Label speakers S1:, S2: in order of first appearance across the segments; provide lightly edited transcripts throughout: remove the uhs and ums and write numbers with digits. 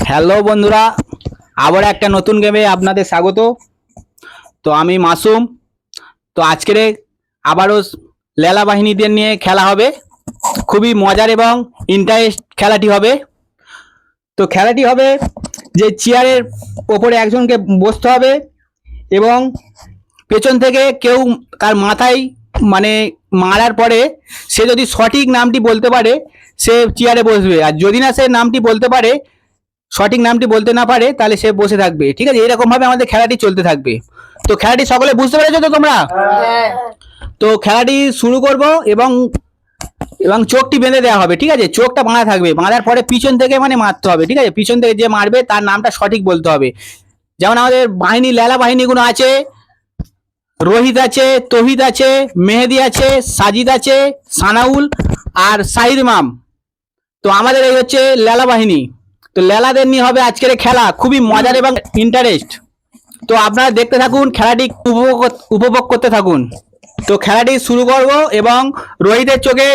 S1: Hello বন্ধুরা, আবার একটা নতুন গেমে আপনাদের স্বাগত। তো আমি মাসুম। তো আজকের আবারও লেলা বাহিনীদের নিয়ে খেলা হবে। খুবই মজার এবং ইন্টারেস্ট খেলাটি হবে। তো খেলাটি হবে যে চেয়ারের ওপরে একজনকে বসতে হবে এবং পেছন থেকে কেউ তার মাথায় মানে মারার পরে সে যদি সঠিক নামটি বলতে পারে সে চেয়ারে বসবে, আর যদি না সে নামটি বলতে পারে, সঠিক নামটি বলতে না পারে, তাহলে সে বসে থাকবে। ঠিক আছে, এরকম ভাবে আমাদের খেলাটি চলতে থাকবে। তো খেলাটি সকলে বুঝতে পেরেছো তো তোমরা? তো খেলাটি শুরু করব এবং এবং চোখটি বেঁধে দেওয়া হবে। ঠিক আছে, চোখটা বাঁধা থাকবে, বাঁধার পরে পিছন থেকে মানে মারতে হবে। ঠিক আছে, পিছন থেকে যে মারবে তার নামটা সঠিক বলতে হবে। যেমন আমাদের বাহিনী লেলা বাহিনীগুলো আছে, রোহিত আছে, তহিদ আছে, মেহেদি আছে, সাজিদ আছে, সানাউল আর সাহির ইমাম। তো আমাদের এই হচ্ছে লেলা বাহিনী। তো লেলাদের নিয়ে হবে আজকের খেলা, খুবই মজার এবং ইন্টারেস্ট। তো আপনারা দেখতে থাকুন, খেলাটি উপভোগ করতে থাকুন। তো খেলাটি শুরু করব এবং রোহিতের চোখে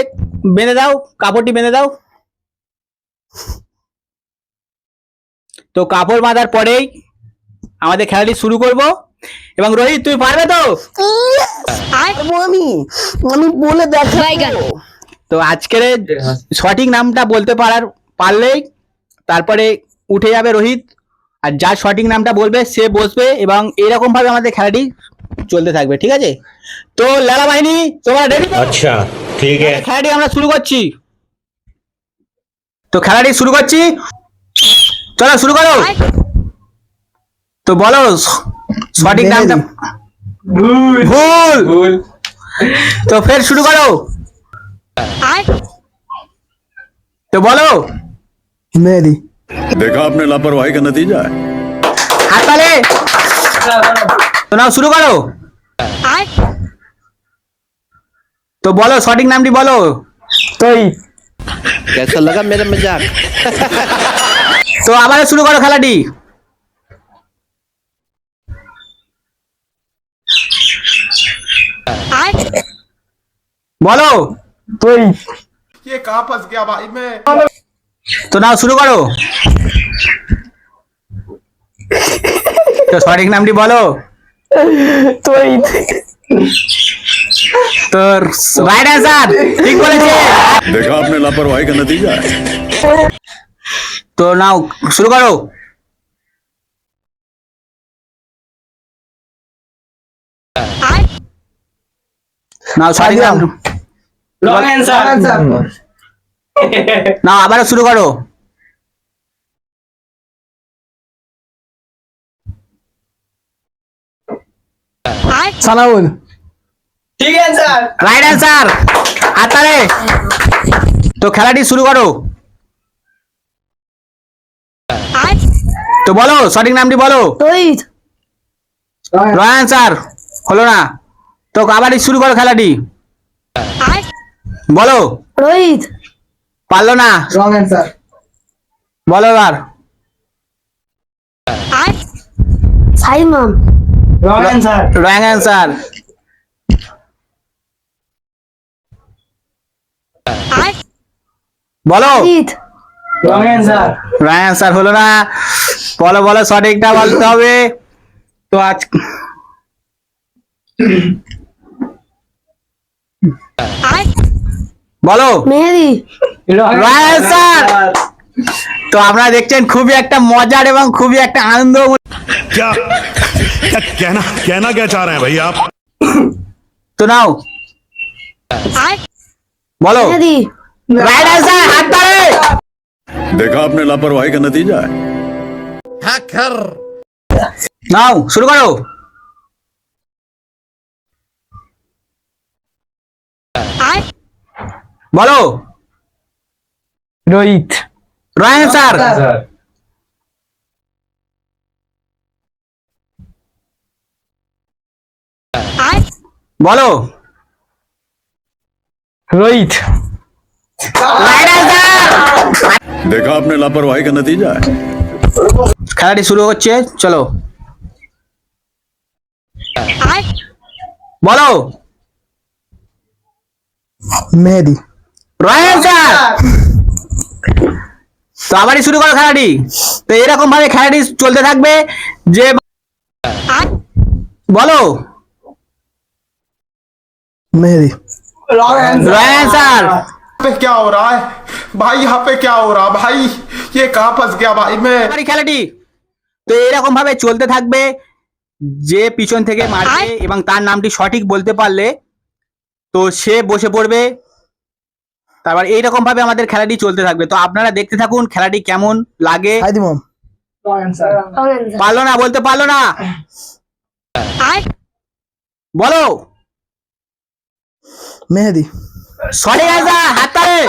S1: বেঁধে দাও, কাপড়টি বেঁধে দাও। তো কাপড় বাঁধার পরেই আমাদের খেলাটি শুরু করব। এবং রোহিত, তুই পারবে তো?
S2: আমি আমি বলে দেখাবো।
S1: তো আজকের সঠিক নামটা বলতে পারলেই তারপরে উঠে যাবে রোহিত, আর যার সঠিক নামটা বলবে সে বসবে এবং এরকম ভাবে আমাদের খেলাটি চলতে থাকবে। ঠিক আছে, তো লেলা বাহিনী তোমরা রেডি?
S3: अच्छा ठीक है।
S1: খেলাটি আমরা শুরু করছি। তো খেলাটি শুরু করছি, চলো শুরু করো। তো বলো সঠিক নামটা। ভুল। তো ফের শুরু করো। তো বলো।
S2: মেহেদি।
S4: देखा आपने लापरवाही का नतीजा है।
S1: হাত তালে। তো নাও শুরু করো। তো বলো সঠিক নামটি বলো।
S2: তুই
S3: कैसा लगा मेरा मजाक?
S1: তো আবার শুরু করো খেলাটি। বলো।
S2: তুই
S5: ये कहाँ फंस गया भाई मैं।
S1: তো নাও শুরু করো। তো সঠিক নামটি বলো।
S2: তুই
S1: তো রাইট অ্যান্সার, ঠিক বলেছে।
S4: देखा आपने लापरवाही का नतीजा है।
S1: তো নাও শুরু করো। নাও সঠিক নাম।
S2: রং অ্যানসার।
S1: নাও আবারও শুরু করো।
S2: সানাউল। ঠিক অ্যানসার।
S1: রাইট অ্যান্সার, হাততালি। তো খেলাটি শুরু করো। তো বলো সঠিক নামটি বলো।
S2: তুই
S1: রং অ্যান্সার, হলো না। তো আবারই শুরু করো খেলাটি। বলো।
S2: রোহিত।
S1: পারলো না,
S2: রং অ্যানসার।
S1: বলো এবার।
S2: সাইমাম। রং অ্যানসার।
S1: রং অ্যান্সার। বলো।
S2: জিত। রং অ্যানসার।
S1: রং অ্যান্সার হলো না। বলো বলো সঠিকটা বলতে হবে। তো আজ বলো।
S2: মেহেদি।
S1: Wrong answer. তো আপনারা দেখছেন খুবই একটা মজার এবং খুবই একটা আনন্দ।
S6: क्या क्या कहना कहना क्या चाह रहे हैं भाई आप?
S1: তো নাও বলো।
S2: মেহেদি।
S1: রাইট অ্যান্সার, হাততালি।
S4: देखा आपने लापरवाही का नतीजा है।
S1: নাও শুরু করো। বলো।
S2: রোহিত।
S1: Wrong answer. বলো।
S2: রোহিত।
S1: Right answer.
S4: देखा आपने लापरवाही का नतीजा है।
S1: খেলাটি শুরু হচ্ছে, চলো বলো।
S2: মেহেদি।
S1: Wrong answer. তো আবারই শুরু করো খেলাটি। তো এরকম ভাবে খেলাটি চলতে থাকবে যে বলো
S2: मेहदी
S1: রং অ্যান্সার।
S5: पे क्या हो रहा है भाई? यहाँ पे क्या हो रहा भाई? ये कहाँ फंस गया भाई मैं?
S1: খেলাটি তো এরকম ভাবে চলতে থাকবে যে পিছন থেকে মারবে এবং তার নামটি সঠিক বলতে পারলে তো সে বসে পড়বে। তারপর এইরকম ভাবে আমাদের খেলাটি চলতে থাকবে। তো আপনারা দেখতে থাকুন খেলাটি কেমন লাগে।
S2: साइद इमाम
S1: পারলো না, বলতে পারলো না, বলো
S2: मेहदी
S1: সঠিক অ্যান্সার, হাততালি।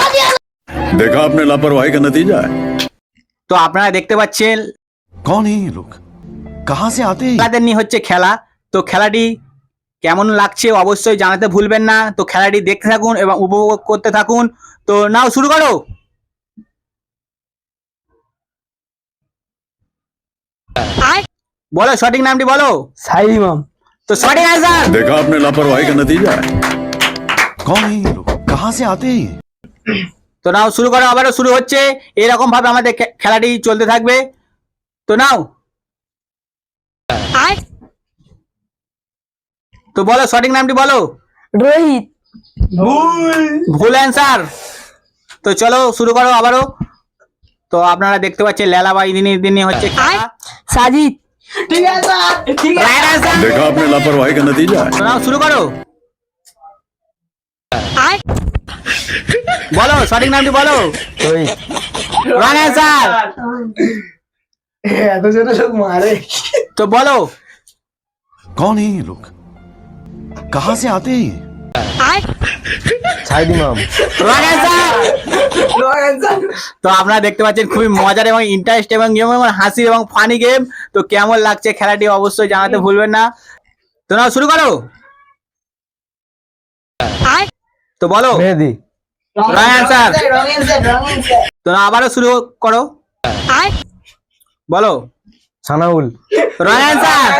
S4: देखा आपने लापरवाही का नतीजा है।
S1: তো আপনারা দেখতে পাচ্ছেন
S6: कौन है ये लोग कहाँ से आते हैं
S1: খেলাদের নিয়ে হচ্ছে খেলা। তো খেলাটি কেমন লাগছে অবশ্যই জানাতে ভুলবেন না। তো খেলাটি দেখতে থাকুন এবং উপভোগ করতে থাকুন। তো নাও শুরু করো। বলো সঠিক নামটি বলো।
S2: साइद इमाम
S1: তো সঠিক অ্যান্সার।
S4: देखा आपने लापरवाही का नतीजा है।
S6: कौन है ये लोग कहाँ से आते हैं
S1: তো নাও শুরু করো, আবারও শুরু হচ্ছে। এরকম ভাবে আমাদের খেলাটি চলতে থাকবে। তো নাও, তো বলো সঠিক নামটি বলো।
S2: रोहित
S1: ভুল অ্যান্সার। তো চলো শুরু করো আবারও। তো আপনারা দেখতে পাচ্ছেন লেলাবাই দিনে হচ্ছে খেলা।
S2: Sajid
S1: Right answer।
S4: देखा आपने लापरवाही का नतीजा है।
S1: তো নাও শুরু করো, বলো সঠিক নামটি বলো।
S2: Rohit
S1: wrong answer.
S2: तो जो लोग मारे
S1: তো বলো
S6: कौन है ये लोग कहाँ से आते हैं
S2: साइद इमाम
S1: রং অ্যান্সার। তো আপনারা দেখতে পাচ্ছেন খুবই মজার এবং ইন্টারেস্ট এবং হাসি এবং ফানি গেম। তো কেমন লাগছে খেলাটি অবশ্যই জানাতে ভুলবেন না। তো নাও শুরু করো, তো বলো
S2: मेहदी
S1: রং অ্যান্সার। তো নাও আবারও শুরু করো, বলো
S2: सनाउल
S1: রং অ্যান্সার।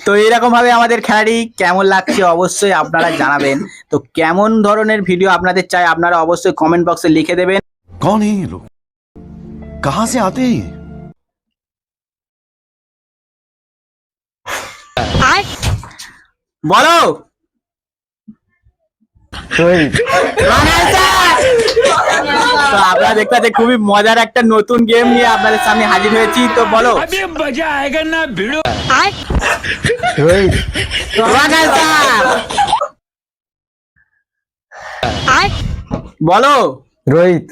S1: তো এইরকম ভাবে আমাদের খেলাটি কেমন লাগছে অবশ্যই আপনারা জানাবেন। তো কেমন ধরনের ভিডিও আপনাদের চাই আপনারা অবশ্যই কমেন্ট বক্সে লিখে দেবেন।
S6: कौन है ये लोग कहाँ से आते हैं
S1: বলো
S2: रोहित
S1: রং অ্যান্সার। তো আপনারা দেখতে পাচ্ছেন খুবই মজার একটা নতুন গেম নিয়ে আপনাদের সামনে হাজির হয়েছি। তো বলো
S2: रोहित
S1: রং অ্যান্সার। বলো
S2: रोहित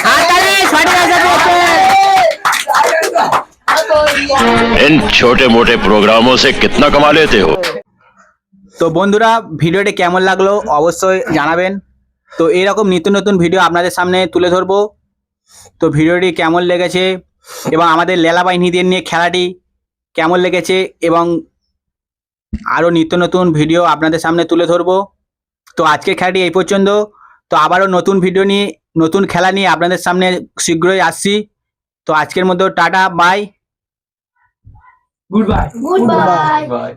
S1: হাততালি, সঠিক অ্যান্সার দিয়েছে।
S7: इन छोटे मोटे प्रोग्रामों से कितना कमा लेते हो?
S1: তো বন্ধুরা ভিডিওটি কেমন লাগলো অবশ্যই জানাবেন। তো এরকম নিত্য নতুন ভিডিও আপনাদের সামনে তুলে ধরবো। তো ভিডিওটি কেমন লেগেছে এবং আমাদের লেলা বাহিনীদের নিয়ে খেলাটি কেমন লেগেছে এবং আরও নিত্য নতুন ভিডিও আপনাদের সামনে তুলে ধরবো। তো আজকের খেলাটি এই পর্যন্ত। তো আবারও নতুন ভিডিও নিয়ে নতুন খেলা নিয়ে আপনাদের সামনে শীঘ্রই আসছি। তো আজকের মধ্যে টাটা বাই।
S2: Good bye